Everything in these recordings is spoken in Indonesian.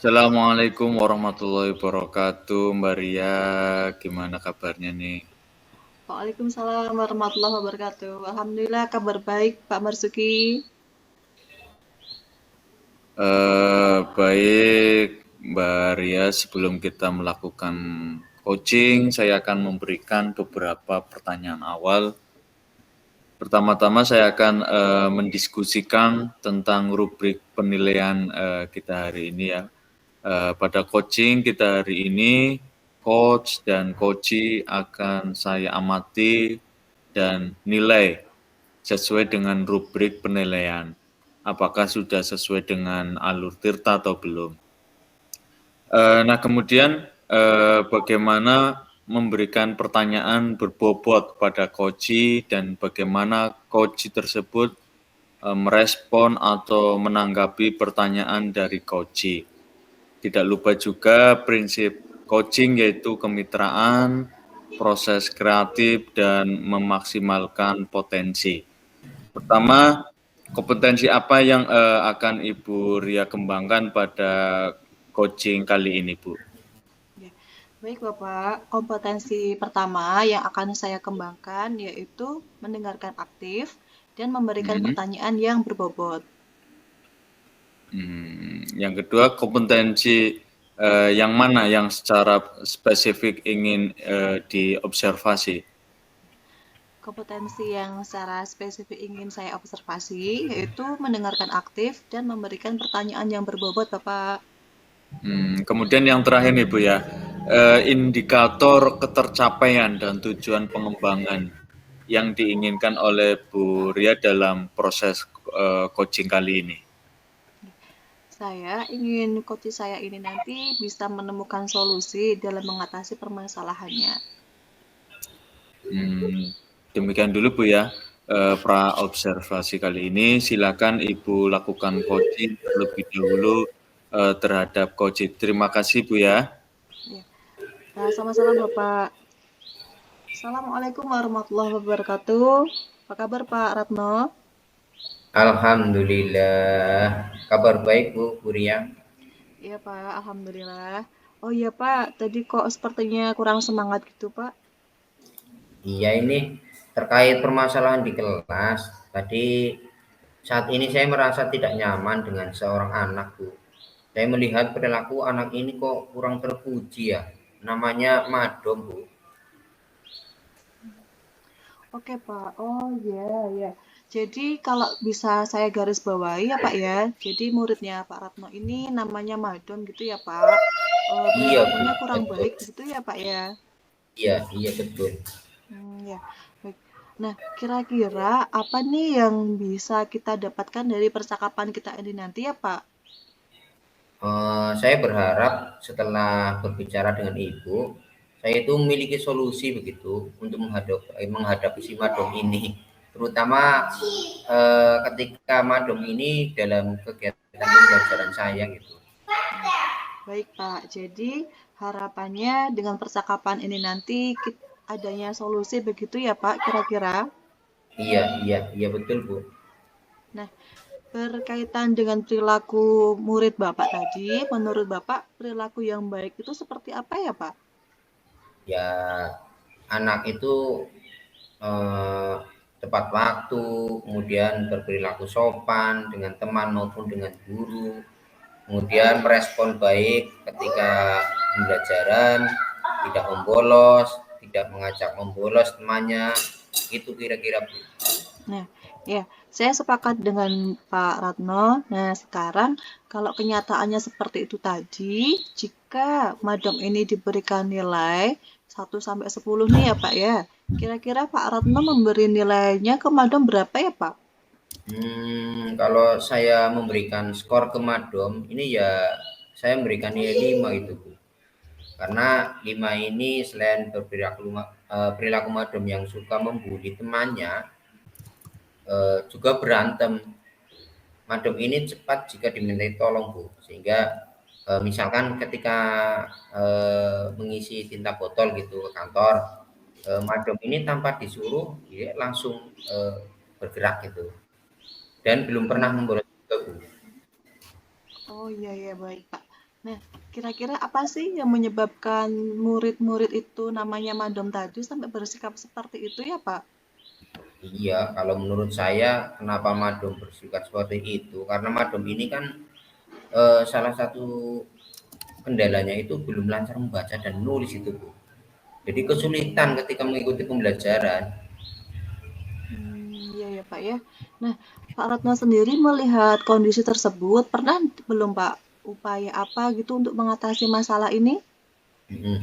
Assalamualaikum warahmatullahi wabarakatuh, Mbak Ria. Gimana kabarnya nih? Waalaikumsalam warahmatullahi wabarakatuh. Alhamdulillah kabar baik Pak Marzuki. Baik, Mbak Ria. Sebelum kita melakukan coaching, saya akan memberikan beberapa pertanyaan awal. Pertama-tama saya akan mendiskusikan tentang rubrik penilaian kita hari ini ya. Pada coaching kita hari ini, coach dan coachee akan saya amati dan nilai sesuai dengan rubrik penilaian. Apakah sudah sesuai dengan alur tirta atau belum? Nah, kemudian bagaimana memberikan pertanyaan berbobot pada coachee dan bagaimana coachee tersebut merespon atau menanggapi pertanyaan dari coachee. Tidak lupa juga prinsip coaching yaitu kemitraan, proses kreatif, dan memaksimalkan potensi. Pertama, kompetensi apa yang akan Ibu Ria kembangkan pada coaching kali ini, Bu? Ya, baik Bapak, kompetensi pertama yang akan saya kembangkan yaitu mendengarkan aktif dan memberikan Hmm. pertanyaan yang berbobot. Yang kedua, kompetensi yang mana yang secara spesifik ingin diobservasi? Kompetensi yang secara spesifik ingin saya observasi yaitu mendengarkan aktif dan memberikan pertanyaan yang berbobot Bapak. Kemudian yang terakhir nih Bu ya, indikator ketercapaian dan tujuan pengembangan yang diinginkan oleh Bu Ria dalam proses coaching kali ini. Saya ingin coach saya ini nanti bisa menemukan solusi dalam mengatasi permasalahannya. Hmm, Demikian dulu Bu ya, pra observasi kali ini. Silakan Ibu lakukan coaching terlebih dahulu terhadap coaching. Terima kasih Bu ya. Ya, sama-sama Bapak. Assalamualaikum warahmatullahi wabarakatuh. Apa kabar Pak Ratno? Alhamdulillah, kabar baik Bu Kuria. Iya Pak, Alhamdulillah. Oh iya Pak, tadi kok sepertinya kurang semangat gitu Pak? Iya ini terkait permasalahan di kelas. Tadi saat ini saya merasa tidak nyaman dengan seorang anak Bu. Saya melihat perilaku anak ini kok kurang terpuji ya. Namanya Madom Bu. Oke Pak, oh iya ya. Jadi kalau bisa saya garis bawahi ya Pak ya, jadi muridnya Pak Ratno ini namanya Madon gitu ya Pak. Iya Bu, Perilakunya kurang betul. baik gitu ya Pak ya. Iya, iya betul. Ya, baik. Nah, kira-kira apa nih yang bisa kita dapatkan dari percakapan kita ini nanti ya Pak? Saya berharap setelah berbicara dengan Ibu, saya itu memiliki solusi begitu untuk menghadapi si Madom ini. Terutama ketika Madom ini dalam kegiatan pembelajaran saya gitu. Hmm, baik Pak, jadi harapannya dengan percakapan ini nanti adanya solusi begitu ya Pak, kira-kira? Iya, iya, iya betul Bu. Nah, berkaitan dengan perilaku murid Bapak tadi, menurut Bapak perilaku yang baik itu seperti apa ya Pak? Ya anak itu eh, tepat waktu, kemudian berperilaku sopan dengan teman maupun dengan guru, kemudian merespon baik ketika pembelajaran, tidak membolos, tidak mengajak membolos temannya, itu kira-kira Bu. Nah, ya, saya sepakat dengan Pak Ratno. Nah, sekarang kalau kenyataannya seperti itu tadi, jika madam ini diberikan nilai 1 sampai 10 nih ya Pak ya. Kira-kira Pak Ratno memberi nilainya ke madam berapa ya Pak? Kalau saya memberikan skor ke Madom, ini ya saya memberikan nilai 5 itu Bu. Karena 5 ini selain perilaku Madom yang suka membuli temannya, juga berantem. Madam ini cepat jika dimintai tolong Bu, sehingga misalkan ketika mengisi tinta botol gitu ke kantor, madam ini tanpa disuruh dia langsung bergerak gitu, dan belum pernah Hmm. membolos juga Bu. Oh iya ya baik Pak. Nah, kira-kira apa sih yang menyebabkan murid-murid itu namanya Madam tadi sampai bersikap seperti itu ya, Pak? Iya, kalau menurut saya kenapa Madom bersikap seperti itu? Karena Madom ini kan salah satu kendalanya itu belum lancar membaca dan menulis itu, Bu. Jadi kesulitan Hmm, ketika mengikuti pembelajaran. iya ya, Pak ya. Nah, Pak Ratna sendiri melihat kondisi tersebut, pernah belum, Pak, upaya apa gitu untuk mengatasi masalah ini? Mhm.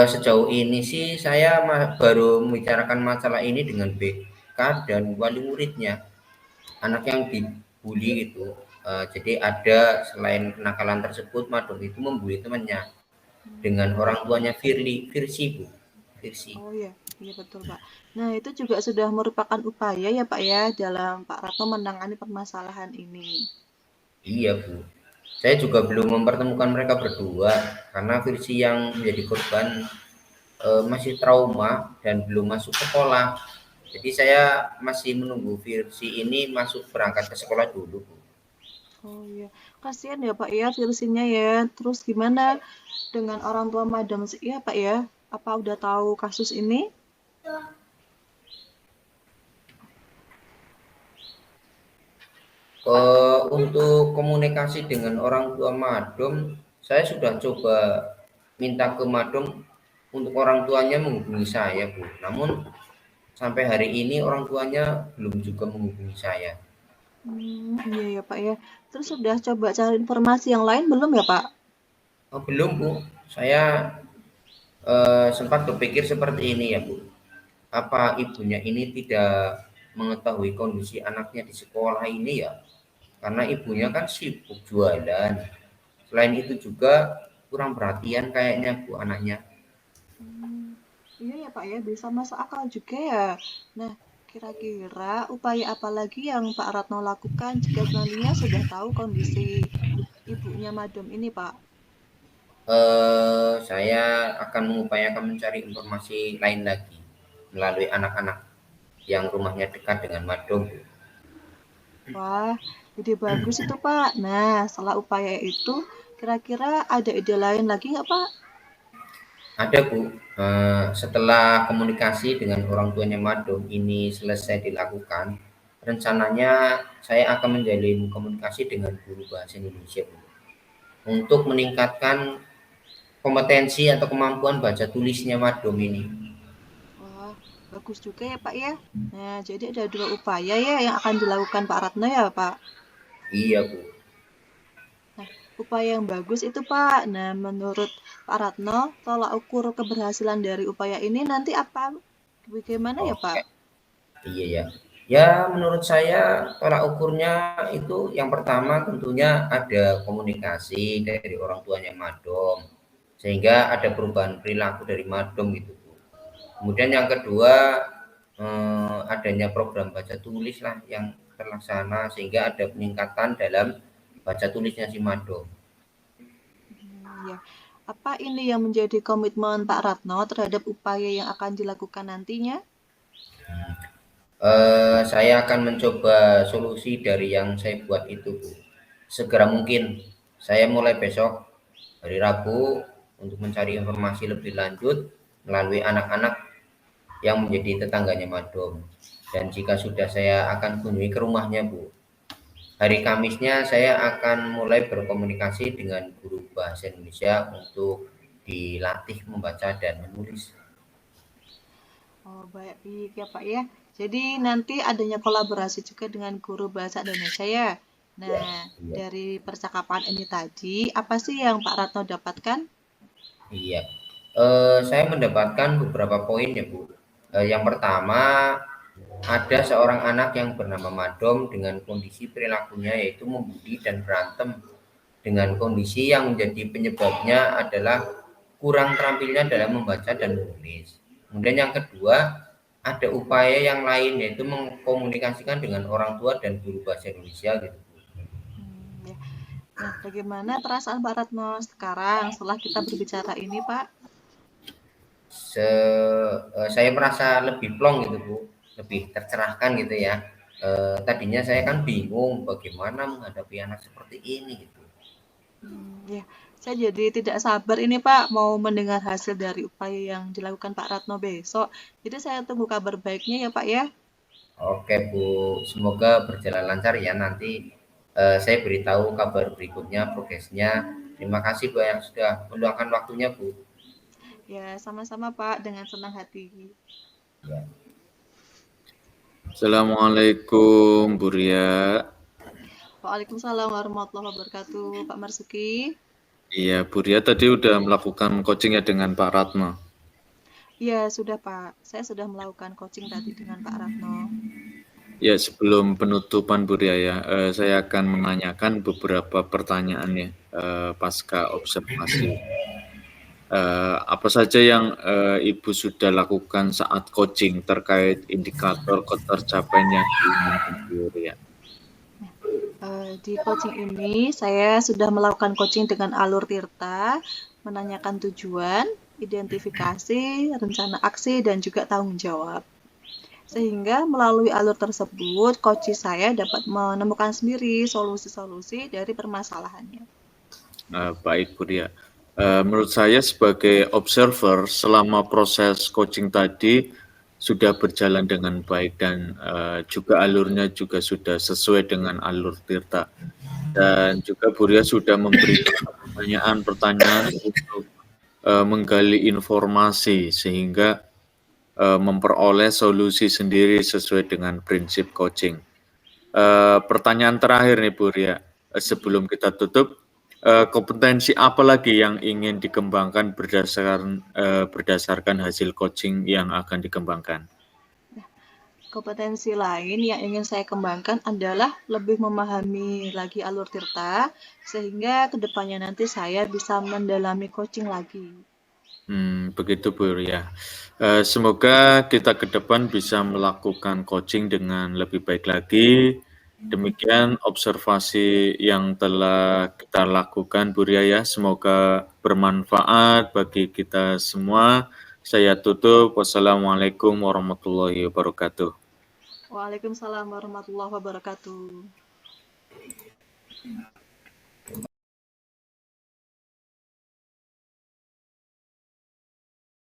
Sejauh ini sih saya baru membicarakan masalah ini dengan BK dan wali muridnya, anak yang dibully itu. Jadi ada selain kenakalan tersebut, Madom itu membuli temannya dengan orang Hmm, tuanya Firsi, Bu. Firsi. oh iya, iya betul, Pak. Nah, itu juga sudah merupakan upaya ya, Pak ya, dalam Pak Ratna menangani permasalahan ini. Iya, Bu. Saya juga belum mempertemukan mereka berdua karena Firsi yang menjadi korban masih trauma dan belum masuk sekolah. Jadi saya masih menunggu Firsi ini masuk berangkat ke sekolah dulu, Bu. Oh iya, kasihan ya Pak ya virusnya ya. Terus gimana dengan orang tua Madam sih ya Pak ya? Apa udah tahu kasus ini? Untuk komunikasi dengan orang tua Madom, saya sudah coba minta ke Madom untuk orang tuanya menghubungi saya, Bu. Namun sampai hari ini orang tuanya belum juga menghubungi saya. Iya ya Pak ya. Terus sudah coba cari informasi yang lain belum ya Pak? Oh, belum, Bu. Saya sempat berpikir seperti ini ya, Bu. Apa ibunya ini tidak mengetahui kondisi anaknya di sekolah ini ya? Karena ibunya kan sibuk jualan. Selain itu juga kurang perhatian kayaknya, Bu, anaknya. Hmm, iya ya Pak ya, bisa masuk akal juga ya. Nah, kira-kira upaya apa lagi yang Pak Ratno lakukan jika nantinya sudah tahu kondisi ibunya Madam ini Pak? Saya akan mengupayakan mencari informasi lain lagi melalui anak-anak yang rumahnya dekat dengan Madom. Wah, ide bagus itu Pak. Nah, setelah upaya itu, kira-kira ada ide lain lagi nggak Pak? Ada, Bu. Setelah komunikasi dengan orang tuanya Madom ini selesai dilakukan, rencananya saya akan menjalin komunikasi dengan guru bahasa Indonesia, Bu, untuk meningkatkan kompetensi atau kemampuan baca tulisnya Madom ini. Wah, bagus juga ya Pak ya. Nah, jadi ada dua upaya ya yang akan dilakukan Pak Ratna ya Pak. Iya, Bu. Nah, upaya yang bagus itu Pak. Nah, menurut Pak Ratno, tolak ukur keberhasilan dari upaya ini nanti apa? Bagaimana ya Pak? Oke. Iya ya. Ya, menurut saya tolak ukurnya itu yang pertama tentunya ada komunikasi dari orang tuanya Madom, sehingga ada perubahan perilaku dari Madom gitu, Bu. Kemudian yang kedua, adanya program baca tulis lah yang terlaksana sehingga ada peningkatan dalam baca tulisnya si Madom. Ya. Apa ini yang menjadi komitmen Pak Ratno terhadap upaya yang akan dilakukan nantinya? Saya akan mencoba solusi dari yang saya buat itu, Bu. Segera mungkin. Saya mulai besok hari Rabu untuk mencari informasi lebih lanjut melalui anak-anak yang menjadi tetangganya Madom. Dan jika sudah saya akan kunjungi ke rumahnya, Bu. Hari Kamisnya saya akan mulai berkomunikasi dengan guru bahasa Indonesia untuk dilatih membaca dan menulis. Oh, baik ya Pak ya. Jadi nanti adanya kolaborasi juga dengan guru bahasa Indonesia ya. Ya, Nah, iya. dari percakapan ini tadi, apa sih yang Pak Ratno dapatkan? Iya, saya mendapatkan beberapa poin ya, Bu. Yang pertama, ada seorang anak yang bernama Madom dengan kondisi perilakunya yaitu membuli dan berantem dengan kondisi yang menjadi penyebabnya adalah kurang terampilnya dalam membaca dan menulis. Kemudian yang kedua, ada upaya yang lain yaitu mengkomunikasikan dengan orang tua dan guru bahasa Indonesia gitu, Bu. Ya. Nah, bagaimana perasaan Pak Ratno sekarang setelah kita berbicara ini, Pak? Saya merasa lebih plong gitu, Bu, lebih tercerahkan gitu ya. Tadinya saya kan bingung bagaimana menghadapi anak seperti ini gitu. Ya, saya jadi tidak sabar ini Pak mau mendengar hasil dari upaya yang dilakukan Pak Ratno besok. Jadi saya tunggu kabar baiknya ya Pak ya. Oke Bu, semoga berjalan lancar ya nanti saya beritahu kabar berikutnya progresnya. Terima kasih Bu yang sudah meluangkan waktunya Bu. Ya, sama-sama Pak dengan senang hati. Ya. Assalamualaikum Bu Ria. Waalaikumsalam warahmatullahi wabarakatuh Pak Marsuki. Iya, Bu Ria tadi udah melakukan coachingnya dengan Pak Ratno. Ya, sudah Pak. Saya sudah melakukan coaching tadi dengan Pak Ratno. Ya, sebelum penutupan Bu Ria ya, saya akan menanyakan beberapa pertanyaan ya, pasca observasi. Apa saja yang Ibu sudah lakukan saat coaching terkait indikator ketercapaian yang diinginkan Bu Ria? Di coaching ini saya sudah melakukan coaching dengan alur Tirta, menanyakan tujuan, identifikasi, rencana aksi, dan juga tanggung jawab. Sehingga melalui alur tersebut, coach saya dapat menemukan sendiri solusi-solusi dari permasalahannya. Baik Bu Ria. Menurut saya sebagai observer selama proses coaching tadi sudah berjalan dengan baik dan juga alurnya juga sudah sesuai dengan alur Tirta. Dan juga Bu Ria sudah memberikan pertanyaan-pertanyaan untuk menggali informasi sehingga memperoleh solusi sendiri sesuai dengan prinsip coaching. Pertanyaan terakhir nih Bu Ria, sebelum kita tutup, kompetensi apa lagi yang ingin dikembangkan berdasarkan hasil coaching yang akan dikembangkan? Kompetensi lain yang ingin saya kembangkan adalah lebih memahami lagi alur Tirta, sehingga kedepannya nanti saya bisa mendalami coaching lagi. Begitu Bu Ria. Semoga kita ke depan bisa melakukan coaching dengan lebih baik lagi. Demikian observasi yang telah kita lakukan Bu Ria ya. Semoga bermanfaat bagi kita semua. Saya tutup. Wassalamualaikum warahmatullahi wabarakatuh. Waalaikumsalam warahmatullahi wabarakatuh.